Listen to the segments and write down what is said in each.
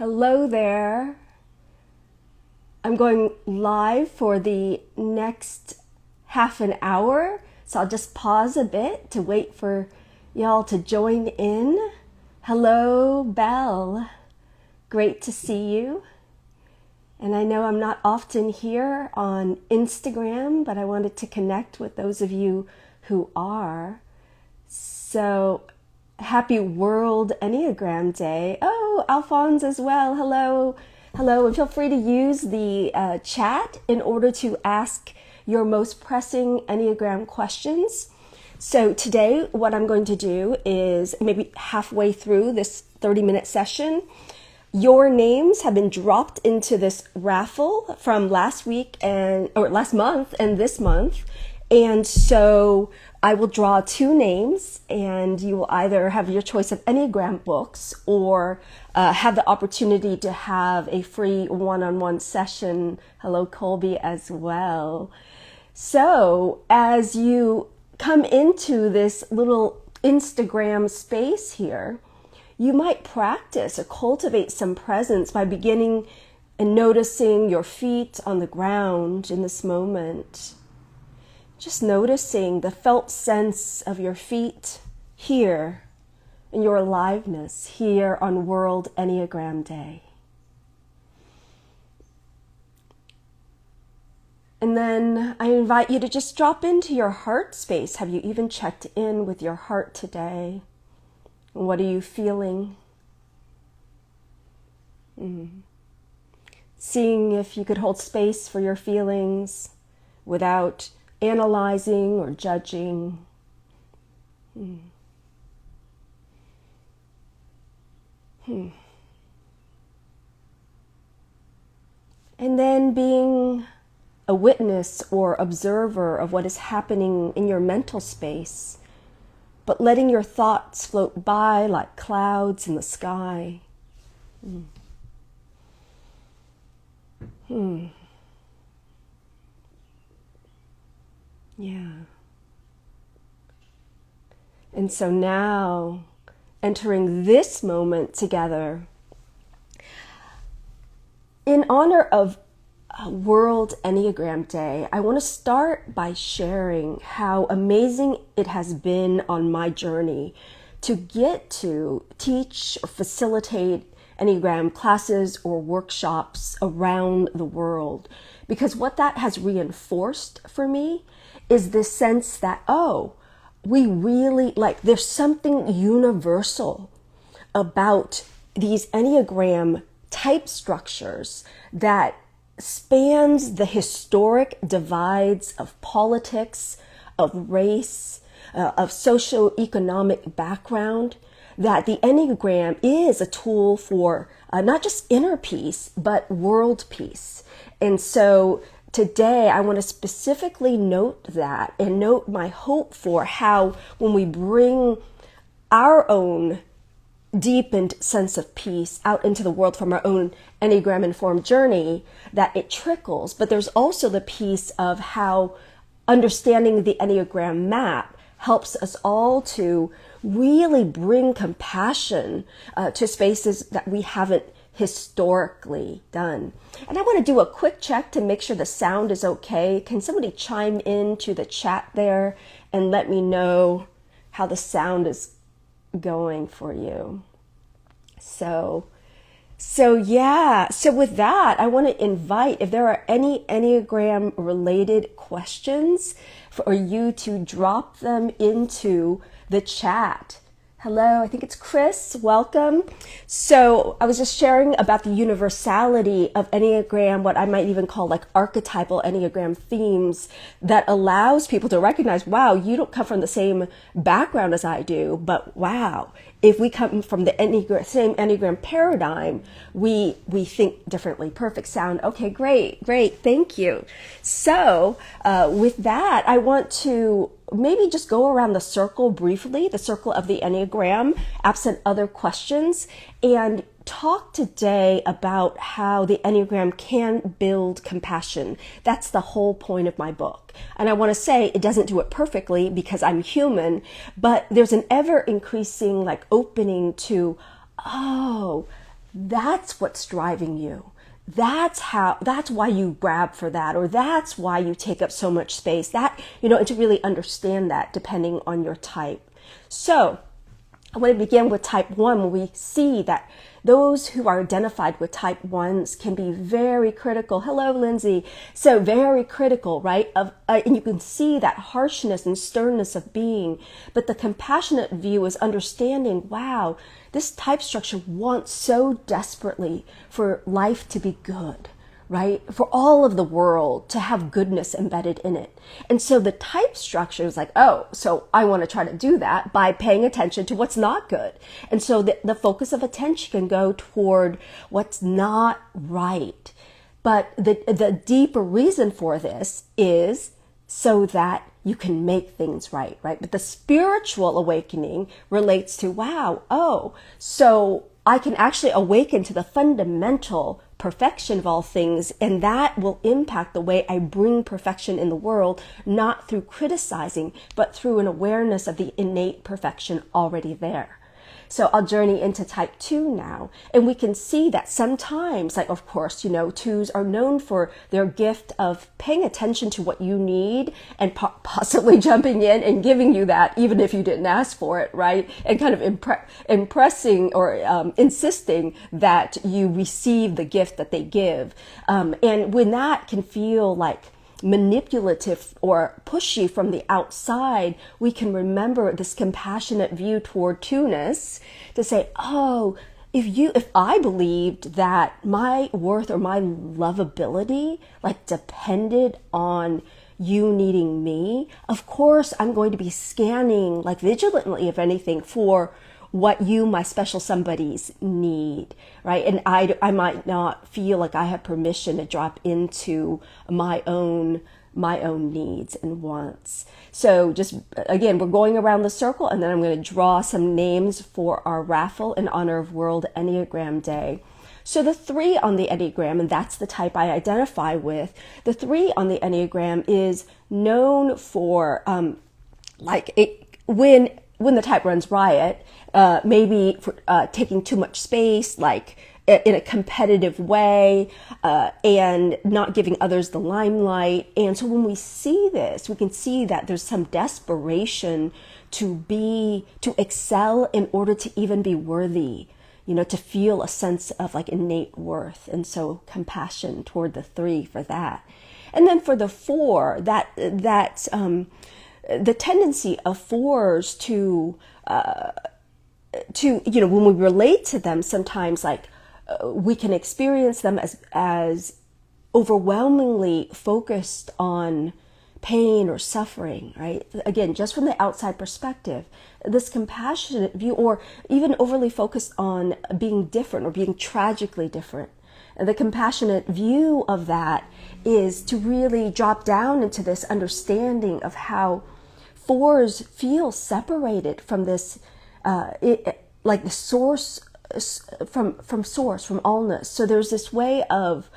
Hello there. I'm going live for the next half an hour, so I'll just pause a bit to wait for y'all to join in. Hello, Belle. Great to see you. And I know I'm not often here on Instagram, but I wanted to connect with those of you who are. So, Happy World Enneagram Day. Oh, Alphonse as well. Hello. Hello. And feel free to use the chat in order to ask your most pressing Enneagram questions. So today, what I'm going to do is maybe halfway through this 30-minute session, your names have been dropped into this raffle from last month and this month. And so I will draw two names, and you will either have your choice of Enneagram books or have the opportunity to have a free one-on-one session. Hello, Colby, as well. So as you come into this little Instagram space here, you might practice or cultivate some presence by beginning and noticing your feet on the ground in this moment. Just noticing the felt sense of your feet here and your aliveness here on World Enneagram Day. And then I invite you to just drop into your heart space. Have you even checked in with your heart today? What are you feeling? Seeing if you could hold space for your feelings without analyzing or judging. And then being a witness or observer of what is happening in your mental space, but letting your thoughts float by like clouds in the sky. Yeah. And so now, entering this moment together, in honor of World Enneagram Day, I want to start by sharing how amazing it has been on my journey to get to teach or facilitate Enneagram classes or workshops around the world. Because what that has reinforced for me is this sense that, we really, there's something universal about these Enneagram type structures that spans the historic divides of politics, of race, of socioeconomic background, that the Enneagram is a tool for not just inner peace, but world peace. And so today, I want to specifically note that and note my hope for how when we bring our own deepened sense of peace out into the world from our own Enneagram-informed journey, that it trickles. But there's also the piece of how understanding the Enneagram map helps us all to really bring compassion to spaces that we haven't historically done. And I want to do a quick check to make sure the sound is okay. Can somebody chime into the chat there and let me know how the sound is going for you? So with that, I want to invite, if there are any Enneagram related questions, for you to drop them into the chat. Hello, I think it's Chris. Welcome. So I was just sharing about the universality of Enneagram, what I might even call like archetypal Enneagram themes that allows people to recognize, wow, you don't come from the same background as I do, but wow, if we come from the same Enneagram paradigm, we think differently. Perfect sound. Okay, great. Thank you. So with that, I want to maybe just go around the circle briefly, the circle of the Enneagram, absent other questions, and talk today about how the Enneagram can build compassion. That's the whole point of my book. And I want to say it doesn't do it perfectly because I'm human, but there's an ever increasing opening to, that's what's driving you. That's why you grab for that, or that's why you take up so much space. And to really understand that depending on your type. So I want to begin with type 1, when we see that those who are identified with type 1s can be very critical. Hello, Lindsay. So very critical, right? And you can see that harshness and sternness of being. But the compassionate view is understanding, wow, this type structure wants so desperately for life to be good, right? For all of the world to have goodness embedded in it. And so the type structure is like, oh, so I want to try to do that by paying attention to what's not good. And so the focus of attention can go toward what's not right. But the deeper reason for this is so that you can make things right? But the spiritual awakening relates to, wow, oh, so I can actually awaken to the fundamental perfection of all things, and that will impact the way I bring perfection in the world, not through criticizing, but through an awareness of the innate perfection already there. So I'll journey into type 2 now, and we can see that sometimes, like, of course, 2s are known for their gift of paying attention to what you need and possibly jumping in and giving you that, even if you didn't ask for it, right? And kind of impressing or insisting that you receive the gift that they give. And when that can feel like manipulative or pushy from the outside, we can remember this compassionate view toward 2ness to say, oh, if I believed that my worth or my lovability depended on you needing me, of course I'm going to be scanning vigilantly, if anything, for what you, my special somebodies, need, right? And I might not feel like I have permission to drop into my own needs and wants. So just, again, we're going around the circle, and then I'm going to draw some names for our raffle in honor of World Enneagram Day. So the 3 on the Enneagram, and that's the type I identify with, the 3 on the Enneagram is known for, when the type runs riot, maybe for taking too much space, in a competitive way, and not giving others the limelight. And so when we see this, we can see that there's some desperation to excel in order to even be worthy, to feel a sense of innate worth. And so compassion toward the 3 for that. And then for the 4, that's the tendency of 4s to when we relate to them, sometimes we can experience them as overwhelmingly focused on pain or suffering, right? Again, just from the outside perspective, this compassionate view, or even overly focused on being different or being tragically different. And the compassionate view of that is to really drop down into this understanding of how 4s feel separated from this, the source, from source, from allness. So there's this way of,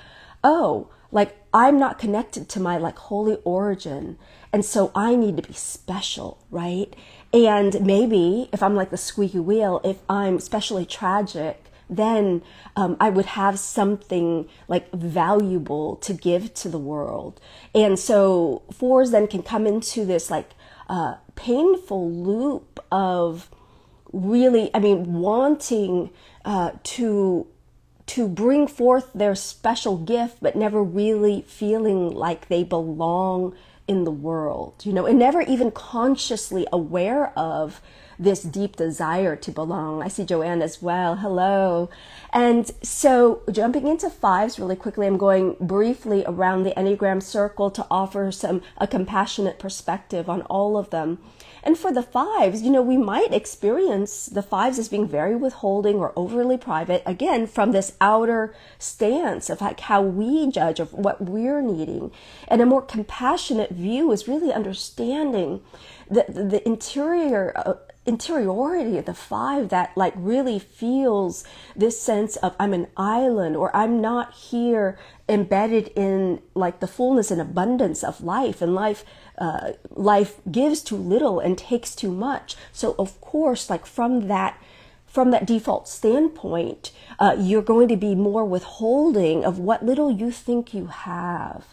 I'm not connected to my holy origin, and so I need to be special, right? And maybe if I'm the squeaky wheel, if I'm especially tragic, then I would have something valuable to give to the world. And so 4s then can come into this painful loop of really, wanting to bring forth their special gift, but never really feeling like they belong in the world, and never even consciously aware of this deep desire to belong. I see Joanne as well. Hello. And so jumping into 5s really quickly, I'm going briefly around the Enneagram circle to offer a compassionate perspective on all of them. And for the 5s, we might experience the 5s as being very withholding or overly private, again, from this outer stance of how we judge of what we're needing. And a more compassionate view is really understanding the interiority of the 5 that really feels this sense of I'm an island, or I'm not here embedded in the fullness and abundance of life, and life gives too little and takes too much. So of course, from that from that default standpoint, you're going to be more withholding of what little you think you have.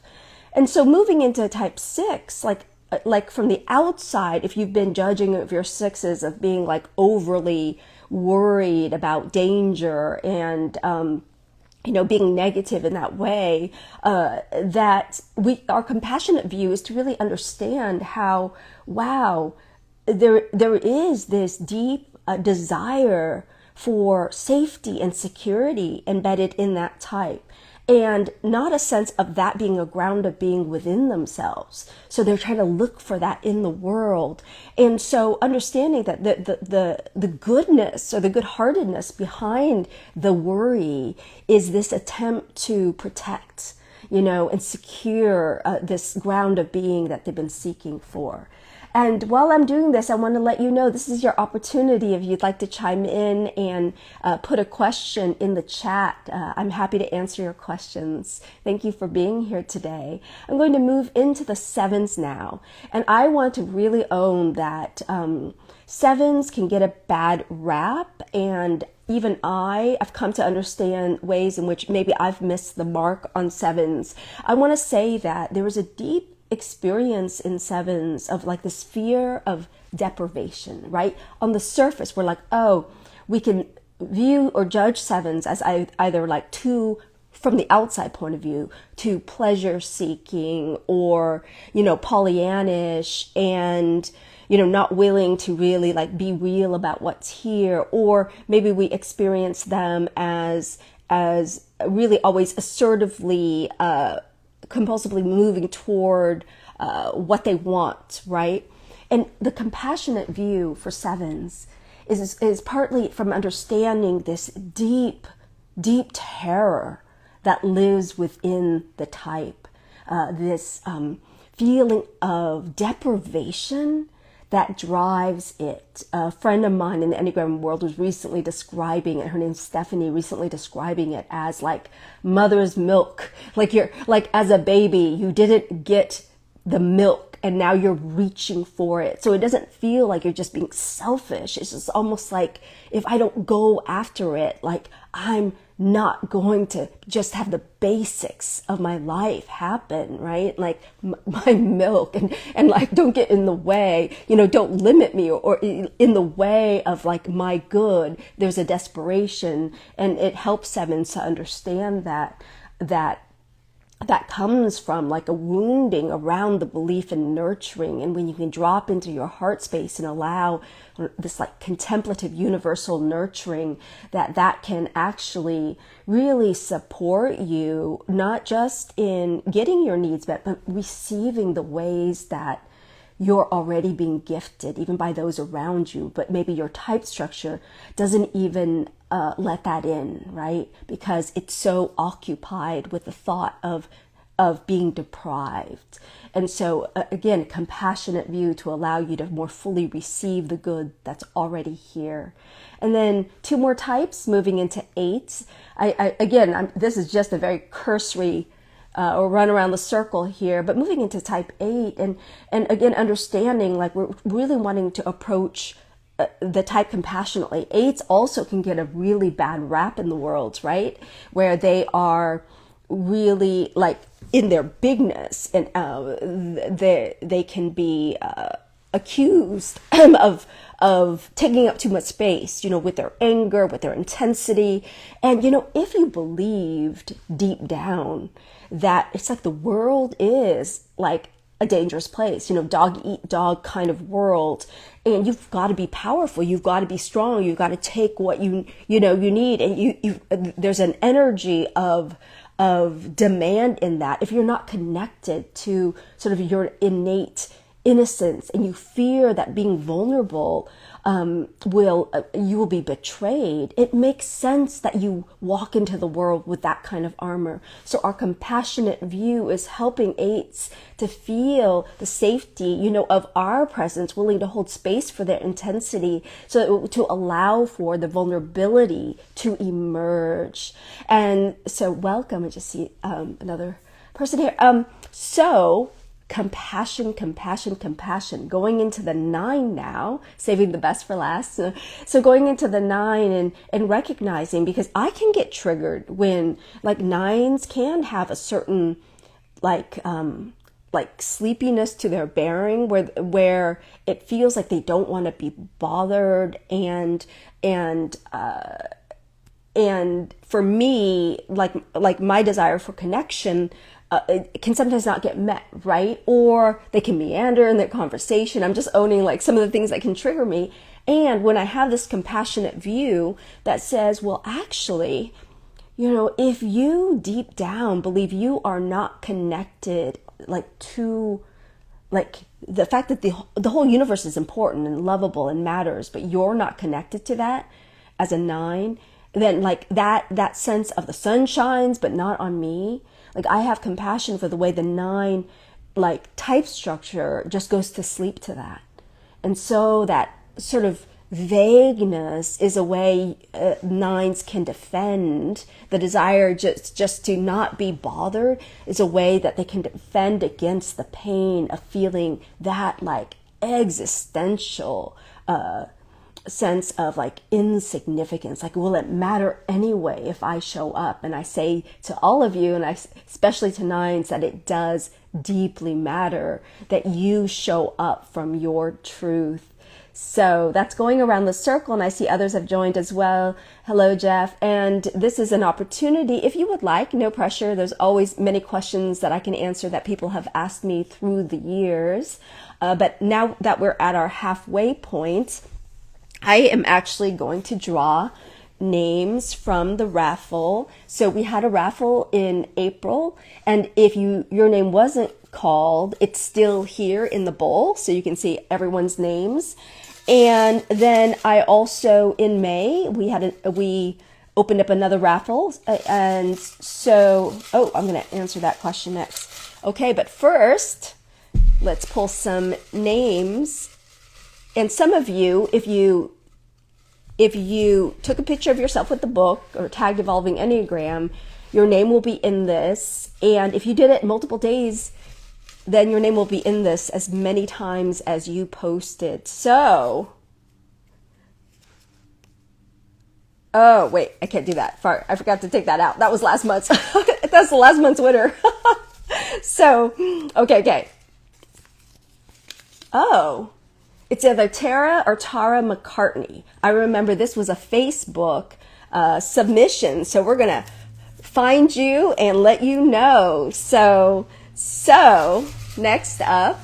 And so moving into type 6, like from the outside, if you've been judging of your 6s of being like overly worried about danger and, being negative in that way, that our compassionate view is to really understand how, wow, there is this deep desire for safety and security embedded in that type. And not a sense of that being a ground of being within themselves. So they're trying to look for that in the world. And so understanding that the goodness or the good-heartedness behind the worry is this attempt to protect, and secure this ground of being that they've been seeking for. And while I'm doing this, I want to let you know this is your opportunity if you'd like to chime in and put a question in the chat. I'm happy to answer your questions. Thank you for being here today. I'm going to move into the 7s now. And I want to really own that 7s can get a bad rap, and even I've come to understand ways in which maybe I've missed the mark on 7s. I want to say that there is a deep experience in 7s of like this fear of deprivation, right? On the surface, we're like, oh, we can view or judge 7s as either like too, from the outside point of view, too pleasure seeking or, Pollyannish and, not willing to really like be real about what's here. Or maybe we experience them as really always assertively, compulsively moving toward what they want, right? And the compassionate view for 7s is partly from understanding this deep, deep terror that lives within the type, this feeling of deprivation that drives it. A friend of mine in the Enneagram world was recently describing it, her name's Stephanie, recently describing it as like mother's milk. Like as a baby, you didn't get the milk and now you're reaching for it. So it doesn't feel like you're just being selfish. It's just almost like if I don't go after it, like I'm not going to just have the basics of my life happen, right? Like my milk and like don't get in the way, don't limit me or in the way of like my good. There's a desperation, and it helps 7s to understand that comes from like a wounding around the belief in nurturing. And when you can drop into your heart space and allow this like contemplative universal nurturing, that can actually really support you, not just in getting your needs met, but receiving the ways that you're already being gifted, even by those around you. But maybe your type structure doesn't even let that in, right? Because it's so occupied with the thought of being deprived. And so again, compassionate view to allow you to more fully receive the good that's already here. And then 2 more types, moving into 8s. This is just a very cursory or run around the circle here, but moving into type 8 and again, understanding like we're really wanting to approach the type compassionately. 8s also can get a really bad rap in the world, right? Where they are really like in their bigness, and they can be accused of taking up too much space, with their anger, with their intensity. And, if you believed deep down that it's like the world is like a dangerous place, dog eat dog kind of world, and you've got to be powerful, you've got to be strong, you've got to take what you need, and you there's an energy of demand in that. If you're not connected to sort of your innate innocence and you fear that being vulnerable you will be betrayed, it makes sense that you walk into the world with that kind of armor. So our compassionate view is helping 8s to feel the safety, of our presence, willing to hold space for their intensity, so to allow for the vulnerability to emerge. And so welcome. I just see another person here. So compassion, compassion, compassion. Going into the 9 now, saving the best for last. So going into the 9 and recognizing, because I can get triggered when like 9s can have a certain like sleepiness to their bearing, where it feels like they don't want to be bothered, and for me, like my desire for connection, it can sometimes not get met, right? Or they can meander in their conversation. I'm just owning like some of the things that can trigger me. And when I have this compassionate view that says, well, actually, if you deep down believe you are not connected, to the fact that the whole universe is important and lovable and matters, but you're not connected to that as a 9, then like that sense of the sun shines but not on me, like I have compassion for the way the 9 like type structure just goes to sleep to that. And so that sort of vagueness is a way 9s can defend the desire just to not be bothered, is a way that they can defend against the pain of feeling that like existential sense of like insignificance. Like, will it matter anyway if I show up? And I say to all of you, and especially to 9s, that it does deeply matter that you show up from your truth. So that's going around the circle, and I see others have joined as well. Hello, Jeff. And this is an opportunity, if you would like, no pressure. There's always many questions that I can answer that people have asked me through the years. But now that we're at our halfway point, I am actually going to draw names from the raffle. So we had a raffle in April, and if your name wasn't called, it's still here in the bowl, so you can see everyone's names. And then I also, in May, we opened up another raffle, and so I'm going to answer that question next. Okay, but first, let's pull some names. And some of you, if you took a picture of yourself with the book or tagged Evolving Enneagram, your name will be in this. And if you did it multiple days, then your name will be in this as many times as you posted. So, oh, wait, I can't do that. I forgot to take that out. That was last month's. That's the last month's winner. So, okay. Oh, it's either Tara or Tara McCartney. I remember this was a Facebook submission. So we're going to find you and let you know. So next up,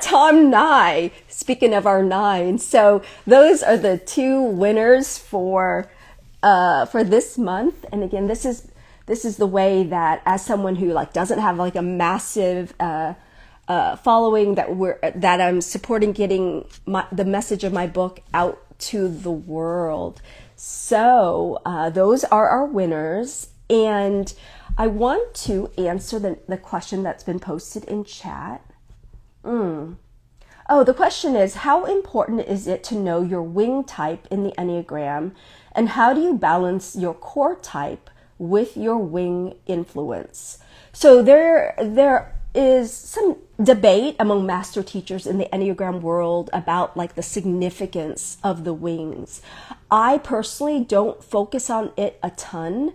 Tom Nye. Speaking of our 9, so those are the 2 winners for this month. And again, this is the way that, as someone who like doesn't have like a massive following, that I'm supporting getting the message of my book out to the world. So those are our winners, and I want to answer the question that's been posted in chat. Oh, the question is, how important is it to know your wing type in the Enneagram, and how do you balance your core type with your wing influence? So there is some debate among master teachers in the Enneagram world about like the significance of the wings. I personally don't focus on it a ton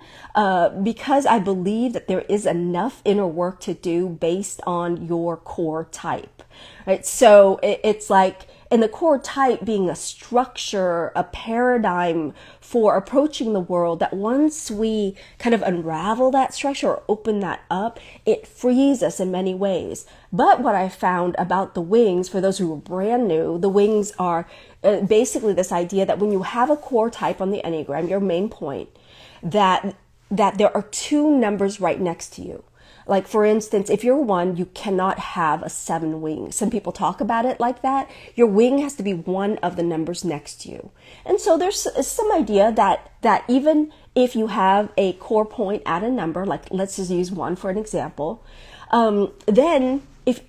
because I believe that there is enough inner work to do based on your core type, right? So it's like, and the core type being a structure, a paradigm for approaching the world, that once we kind of unravel that structure or open that up, it frees us in many ways. But what I found about the wings, for those who are brand new, the wings are basically this idea that when you have a core type on the Enneagram, your main point, that there are 2 numbers right next to you. Like, for instance, if you're 1, you cannot have a 7 wing. Some people talk about it like that. Your wing has to be one of the numbers next to you. And so there's some idea that even if you have a core point at a number, like let's just use 1 for an example, then if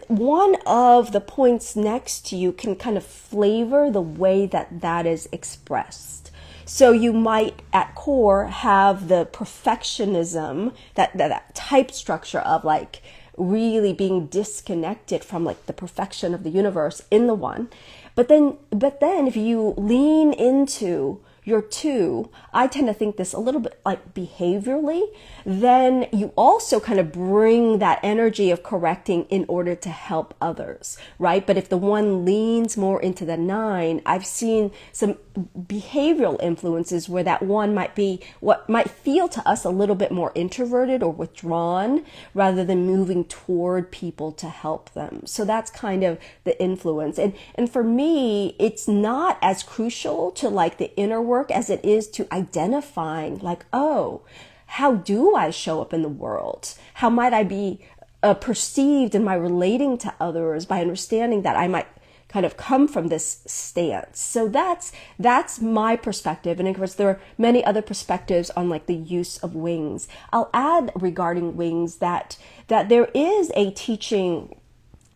one of the points next to you can kind of flavor the way that is expressed. So you might at core have the perfectionism, that type structure of like really being disconnected from like the perfection of the universe in the one. But then if you lean into your two, I tend to think this a little bit like behaviorally, then you also kind of bring that energy of correcting in order to help others, right? But if the one leans more into the 9, I've seen some behavioral influences where that one might be what might feel to us a little bit more introverted or withdrawn rather than moving toward people to help them. So that's kind of the influence. And for me, it's not as crucial to like the inner work as it is to identifying like, oh, how do I show up in the world? How might I be perceived in my relating to others by understanding that I might kind of come from this stance. So that's my perspective. And of course, there are many other perspectives on like the use of wings. I'll add regarding wings that there is a teaching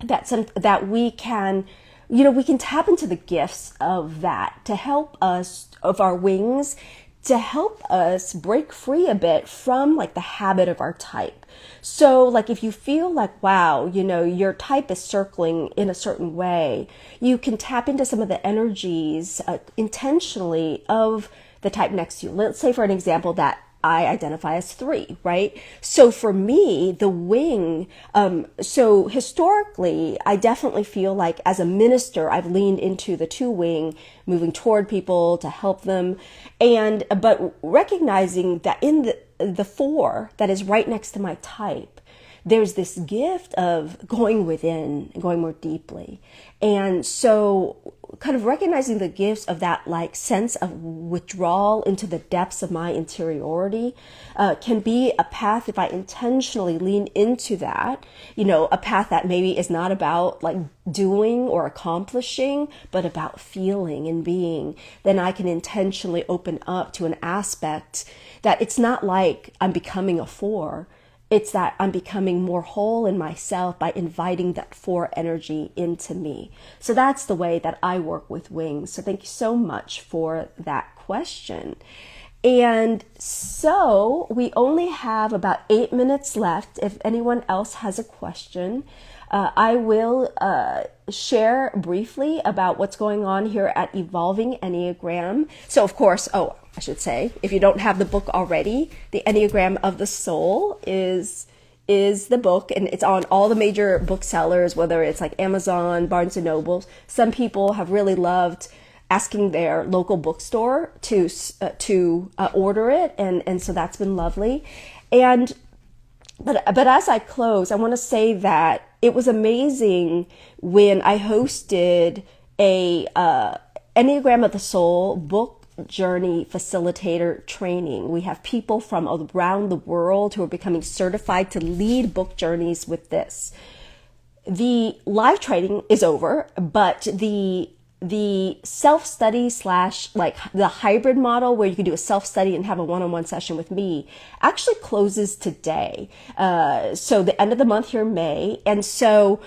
that we can, we can tap into the gifts of that to help us, of our wings, to help us break free a bit from like the habit of our type. So like if you feel like, wow, your type is circling in a certain way, you can tap into some of the energies intentionally of the type next to you. Let's say for an example that I identify as 3, right? So for me, the wing, so historically, I definitely feel like as a minister, I've leaned into the 2 wing, moving toward people to help them. But recognizing that in the 4 that is right next to my type, there's this gift of going within, going more deeply. And so kind of recognizing the gifts of that like sense of withdrawal into the depths of my interiority can be a path if I intentionally lean into that, a path that maybe is not about like doing or accomplishing, but about feeling and being. Then I can intentionally open up to an aspect that it's not like I'm becoming a 4. It's that I'm becoming more whole in myself by inviting that 4 energy into me. So that's the way that I work with wings. So thank you so much for that question. And so we only have about 8 minutes left. If anyone else has a question, I will share briefly about what's going on here at Evolving Enneagram. So of course, I should say, if you don't have the book already, The Enneagram of the Soul is the book, and it's on all the major booksellers, whether it's like Amazon, Barnes and Noble. Some people have really loved asking their local bookstore to order it, and so that's been lovely. But as I close, I want to say that it was amazing when I hosted a Enneagram of the Soul book journey facilitator training. We have people from around the world who are becoming certified to lead book journeys with this. The live training is over, but the self-study / like the hybrid model where you can do a self-study and have a one-on-one session with me actually closes today. So the end of the month here in May. And so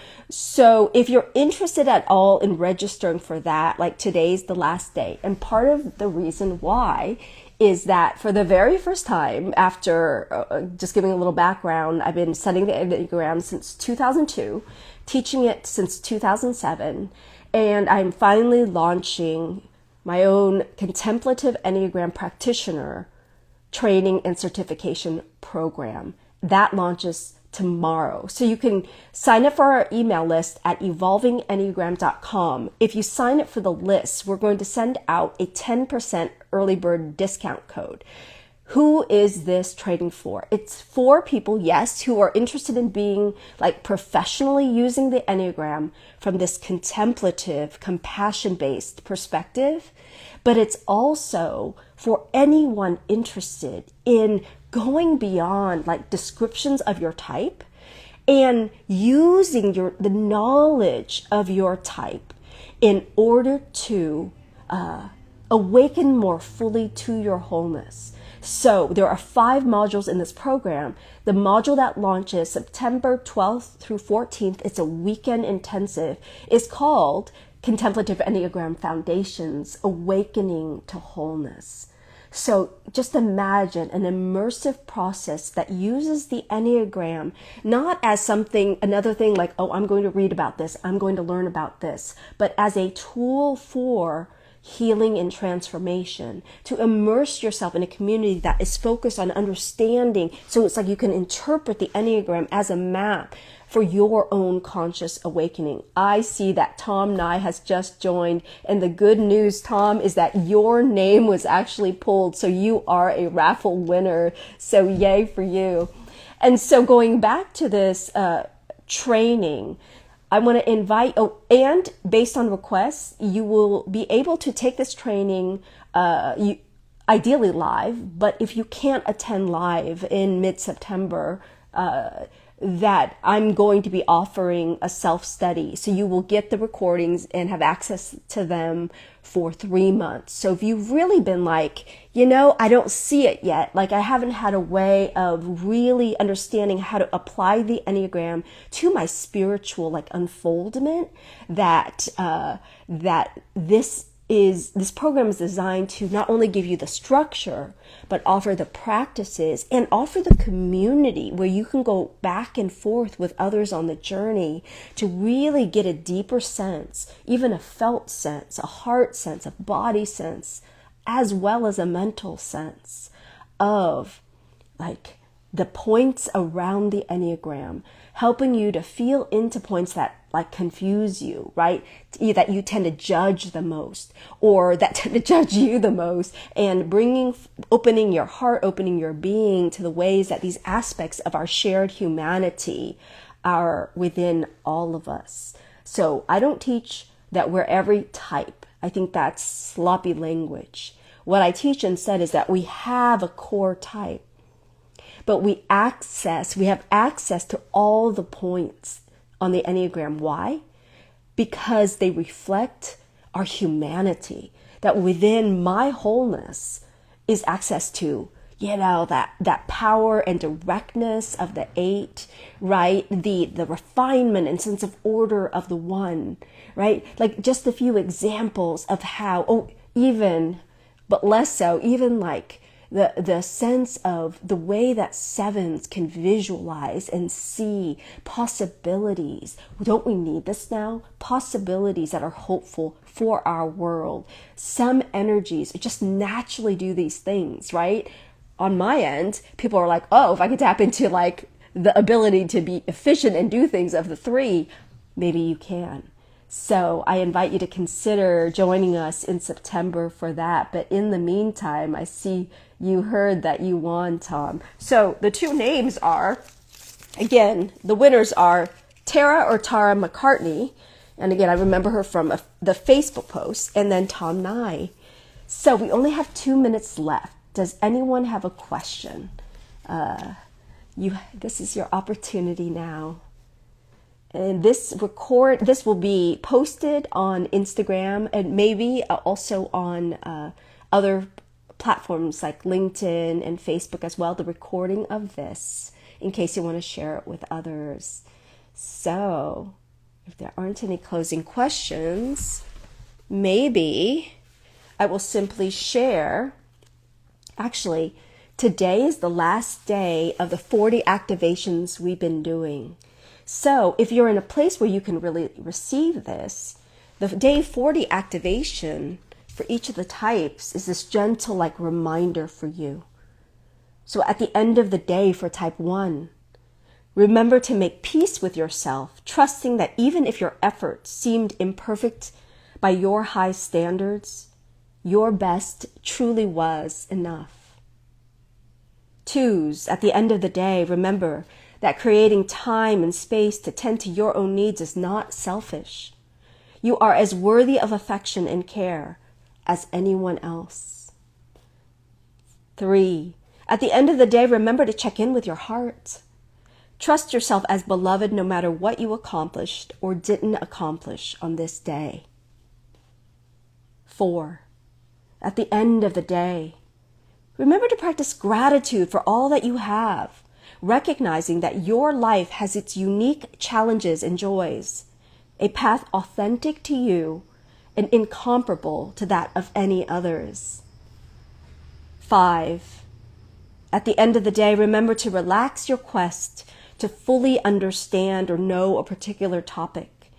if you're interested at all in registering for that, like today's the last day. And part of the reason why is that for the very first time, after just giving a little background, I've been studying the Enneagram since 2002, teaching it since 2007. And I'm finally launching my own contemplative Enneagram practitioner training and certification program. That launches tomorrow. So you can sign up for our email list at evolvingenneagram.com. If you sign up for the list, we're going to send out a 10% early bird discount code. Who is this training for? It's for people, yes, who are interested in being like professionally using the Enneagram from this contemplative, compassion-based perspective, but it's also for anyone interested in going beyond like descriptions of your type and using the knowledge of your type in order to awaken more fully to your wholeness. So there are 5 modules in this program. The module that launches September 12th through 14th, it's a weekend intensive, is called Contemplative Enneagram Foundations, Awakening to Wholeness. So just imagine an immersive process that uses the Enneagram not as something, another thing like, oh, I'm going to read about this, I'm going to learn about this, but as a tool for healing and transformation, to immerse yourself in a community that is focused on understanding. So it's like you can interpret the Enneagram as a map for your own conscious awakening. I see that Tom Nye has just joined, and the good news, Tom, is that your name was actually pulled, so you are a raffle winner. So yay for you. And so going back to this training, I want to invite, and based on requests, you will be able to take this training, ideally live, but if you can't attend live in mid-September, that I'm going to be offering a self-study. So you will get the recordings and have access to them for 3 months. So if you've really been like, I don't see it yet, like I haven't had a way of really understanding how to apply the Enneagram to my spiritual unfoldment, that this program is designed to not only give you the structure, but offer the practices and offer the community where you can go back and forth with others on the journey to really get a deeper sense, even a felt sense, a heart sense, a body sense, as well as a mental sense of the points around the Enneagram, helping you to feel into points that confuse you, right? That you tend to judge the most, or that tend to judge you the most, and opening your heart, opening your being to the ways that these aspects of our shared humanity are within all of us. So I don't teach that we're every type. I think that's sloppy language. What I teach instead is that we have a core type, but we have access to all the points on the Enneagram. Why? Because they reflect our humanity, that within my wholeness is access to, that power and directness of the 8, right? The refinement and sense of order of the 1, right? Like just a few examples of how, but less so, even the sense of the way that 7s can visualize and see possibilities. Don't we need this now? Possibilities that are hopeful for our world. Some energies just naturally do these things, right? On my end, people are like, oh, if I could tap into the ability to be efficient and do things of the 3, maybe you can. So I invite you to consider joining us in September for that. But in the meantime, I see you heard that you won, Tom. So the 2 names are, again, the winners are Tara or Tara McCartney. And again, I remember her from the Facebook post, and then Tom Nye. So we only have 2 minutes left. Does anyone have a question? This is your opportunity now. And this will be posted on Instagram and maybe also on other platforms like LinkedIn and Facebook as well, the recording of this, in case you want to share it with others. So if there aren't any closing questions, maybe I will simply share. Actually, today is the last day of the 40 activations we've been doing. So if you're in a place where you can really receive this, the day 40 activation for each of the types is this gentle reminder for you. So at the end of the day for type 1, remember to make peace with yourself, trusting that even if your efforts seemed imperfect by your high standards, your best truly was enough. 2s, at the end of the day, remember that creating time and space to tend to your own needs is not selfish. You are as worthy of affection and care as anyone else. 3, at the end of the day, remember to check in with your heart. Trust yourself as beloved no matter what you accomplished or didn't accomplish on this day. 4, at the end of the day, remember to practice gratitude for all that you have, recognizing that your life has its unique challenges and joys, a path authentic to you and incomparable to that of any others. 5. At the end of the day, remember to relax your quest to fully understand or know a particular topic.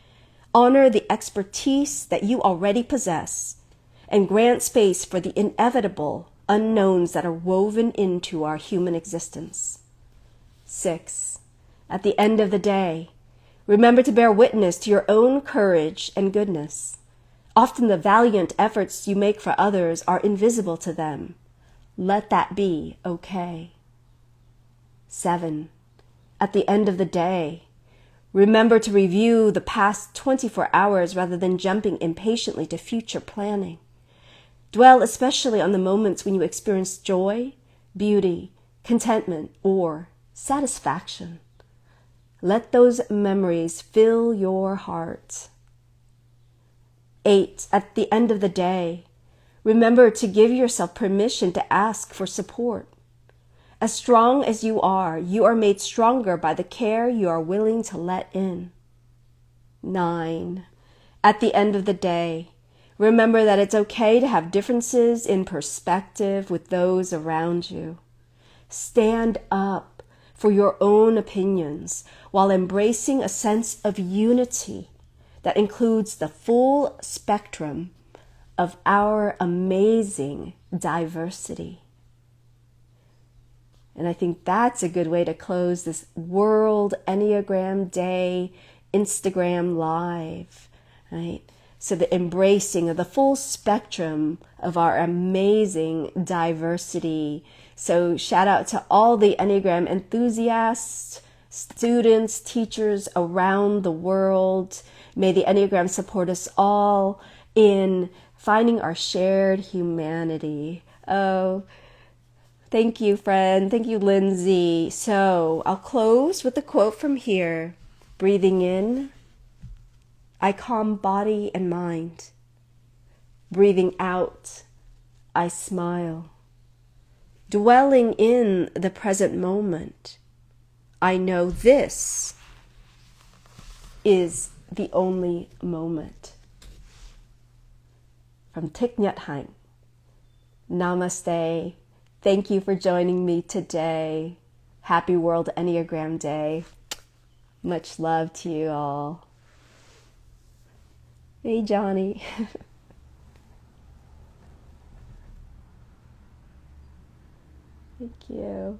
Honor the expertise that you already possess and grant space for the inevitable unknowns that are woven into our human existence. 6. At the end of the day, remember to bear witness to your own courage and goodness. Often the valiant efforts you make for others are invisible to them. Let that be okay. 7. At the end of the day, remember to review the past 24 hours rather than jumping impatiently to future planning. Dwell especially on the moments when you experience joy, beauty, contentment, or satisfaction. Let those memories fill your heart. 8. At the end of the day, remember to give yourself permission to ask for support. As strong as you are made stronger by the care you are willing to let in. 9. At the end of the day, remember that it's okay to have differences in perspective with those around you. Stand up for your own opinions while embracing a sense of unity that includes the full spectrum of our amazing diversity. And I think that's a good way to close this World Enneagram Day Instagram Live, right? So the embracing of the full spectrum of our amazing diversity. So shout out to all the Enneagram enthusiasts, students, teachers around the world. May the Enneagram support us all in finding our shared humanity. Oh, thank you, friend. Thank you, Lindsay. So I'll close with a quote from here. Breathing in, I calm body and mind. Breathing out, I smile. Dwelling in the present moment, I know this is the only moment. From Thich Nhat Hanh. Namaste. Thank you for joining me today. Happy World Enneagram Day. Much love to you all. Hey, Johnny. Thank you.